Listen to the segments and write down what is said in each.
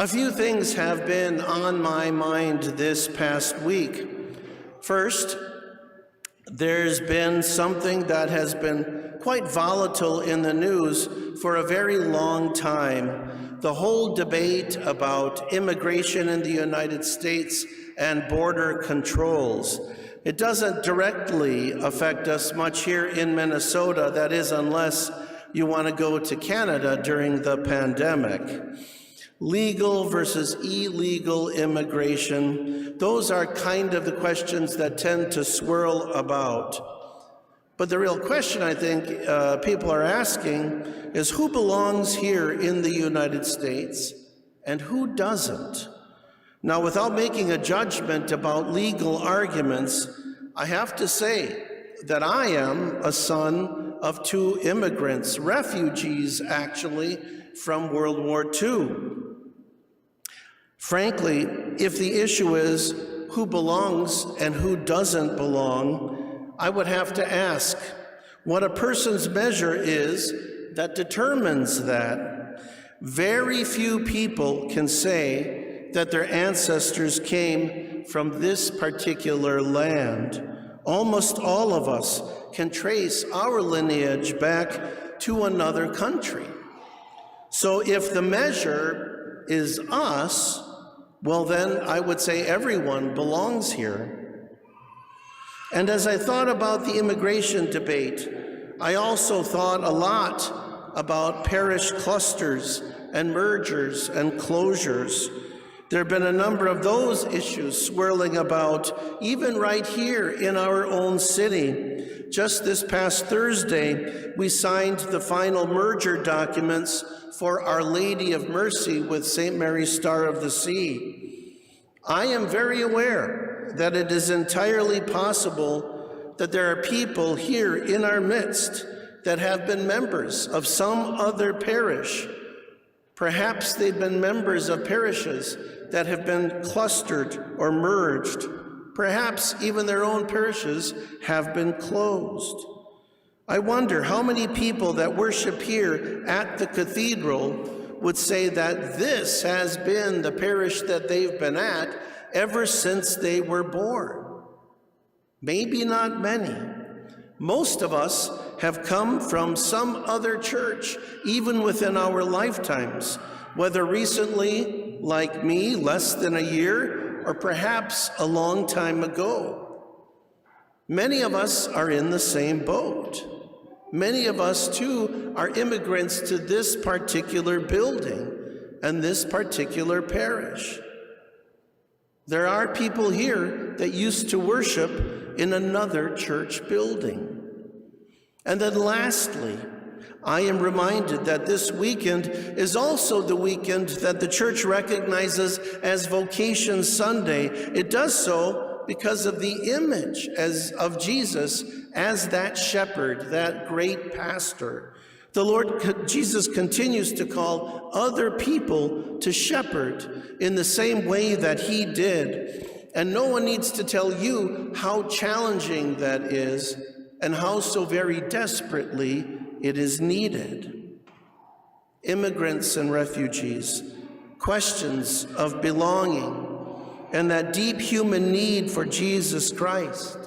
A few things have been on my mind this past week. First, there's been something that has been quite volatile in the news for a very long time. The whole debate about immigration in the United States and border controls. It doesn't directly affect us much here in Minnesota, that is, unless you want to go to Canada during the pandemic. Legal versus illegal immigration, those are kind of the questions that tend to swirl about. But the real question I think people are asking is who belongs here in the United States and who doesn't? Now, without making a judgment about legal arguments, I have to say that I am a son of two immigrants, refugees actually, from World War II. Frankly, if the issue is who belongs and who doesn't belong, I would have to ask what a person's measure is that determines that. Very few people can say that their ancestors came from this particular land. Almost all of us can trace our lineage back to another country. So if the measure is us, well, then I would say everyone belongs here. And as I thought about the immigration debate, I also thought a lot about parish clusters and mergers and closures. There have been a number of those issues swirling about, even right here in our own city. Just this past Thursday, we signed the final merger documents for Our Lady of Mercy with St. Mary's Star of the Sea. I am very aware that it is entirely possible that there are people here in our midst that have been members of some other parish. Perhaps they've been members of parishes that have been clustered or merged. Perhaps even their own parishes have been closed. I wonder how many people that worship here at the cathedral would say that this has been the parish that they've been at ever since they were born. Maybe not many. Most of us have come from some other church, even within our lifetimes, whether recently, like me, less than a year, or perhaps a long time ago. Many of us are in the same boat. Many of us, too, are immigrants to this particular building and this particular parish. There are people here that used to worship in another church building. And then lastly, I am reminded that this weekend is also the weekend that the church recognizes as Vocation Sunday. It does so because of the image of Jesus as that shepherd, that great pastor. The Lord Jesus continues to call other people to shepherd in the same way that he did. And no one needs to tell you how challenging that is and how so very desperately it is needed. Immigrants and refugees, questions of belonging, and that deep human need for Jesus Christ.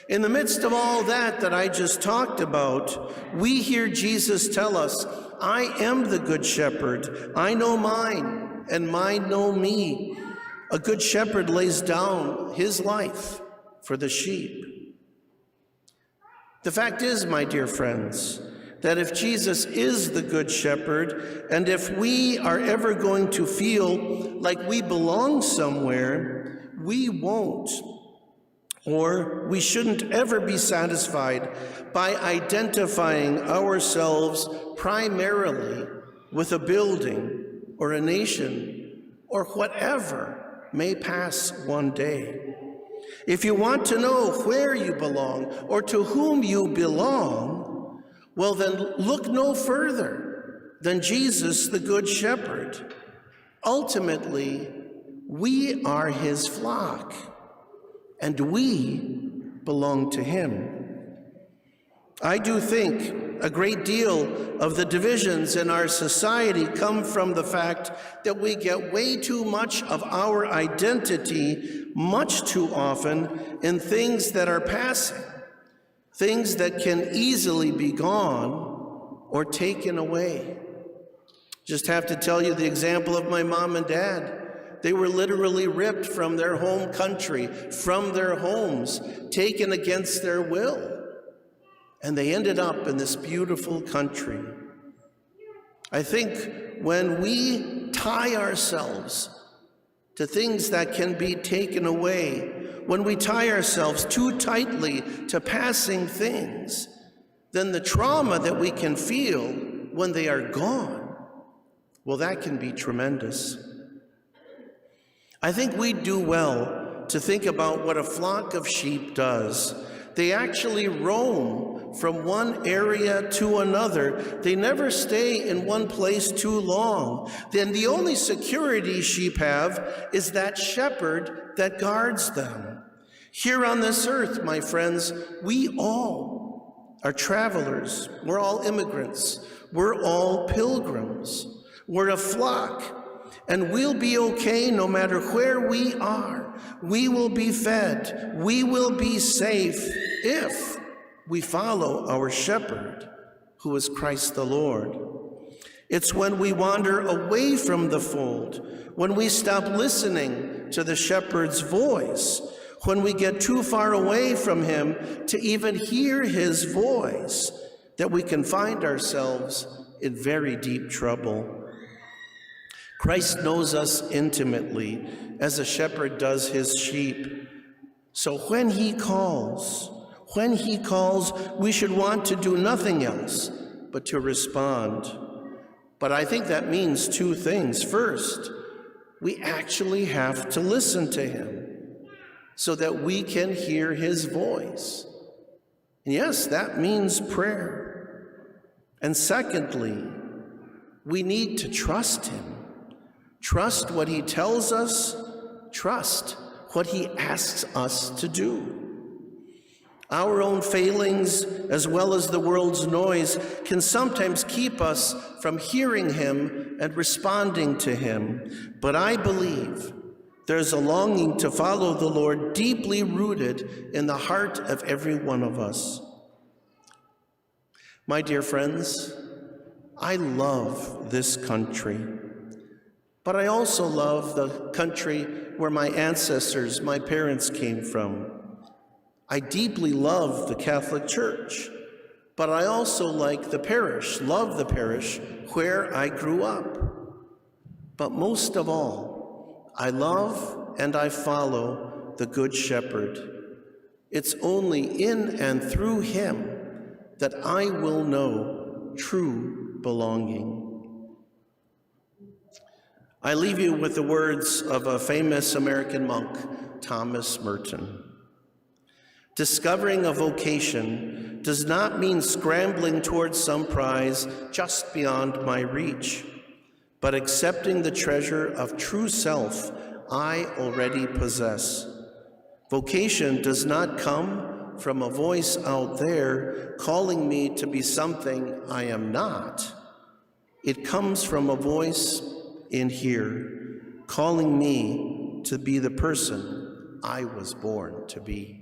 In the midst of all that I just talked about, we hear Jesus tell us, I am the good shepherd. I know mine, and mine know me. A good shepherd lays down his life for the sheep. The fact is, my dear friends, that if Jesus is the good shepherd, and if we are ever going to feel like we belong somewhere, we won't. Or we shouldn't ever be satisfied by identifying ourselves primarily with a building or a nation or whatever may pass one day. If you want to know where you belong or to whom you belong, well then look no further than Jesus, the Good Shepherd. Ultimately, we are his flock, and we belong to him. I do think a great deal of the divisions in our society come from the fact that we get way too much of our identity, much too often, in things that are passing, things that can easily be gone or taken away. Just have to tell you the example of my mom and dad. They were literally ripped from their home country, from their homes, taken against their will. And they ended up in this beautiful country. I think when we tie ourselves to things that can be taken away, when we tie ourselves too tightly to passing things, then the trauma that we can feel when they are gone, well, that can be tremendous. I think we do well to think about what a flock of sheep does. They actually roam from one area to another. They never stay in one place too long. Then the only security sheep have is that shepherd that guards them. Here on this earth, my friends, we all are travelers. We're all immigrants. We're all pilgrims. We're a flock. And we'll be okay no matter where we are. We will be fed. We will be safe if we follow our shepherd, who is Christ the Lord. It's when we wander away from the fold, when we stop listening to the shepherd's voice, when we get too far away from him to even hear his voice, that we can find ourselves in very deep trouble. Christ knows us intimately as a shepherd does his sheep. So when he calls, we should want to do nothing else but to respond. But I think that means two things. First, we actually have to listen to him so that we can hear his voice. And yes, that means prayer. And secondly, we need to trust him. Trust what he tells us, trust what he asks us to do. Our own failings, as well as the world's noise, can sometimes keep us from hearing him and responding to him. But I believe there's a longing to follow the Lord deeply rooted in the heart of every one of us. My dear friends, I love this country. But I also love the country where my ancestors, my parents came from. I deeply love the Catholic Church, but I also like the parish, love the parish where I grew up. But most of all, I love and I follow the Good Shepherd. It's only in and through him that I will know true belonging. I leave you with the words of a famous American monk, Thomas Merton. Discovering a vocation does not mean scrambling towards some prize just beyond my reach, but accepting the treasure of true self I already possess. Vocation does not come from a voice out there calling me to be something I am not. It comes from a voice in here, calling me to be the person I was born to be.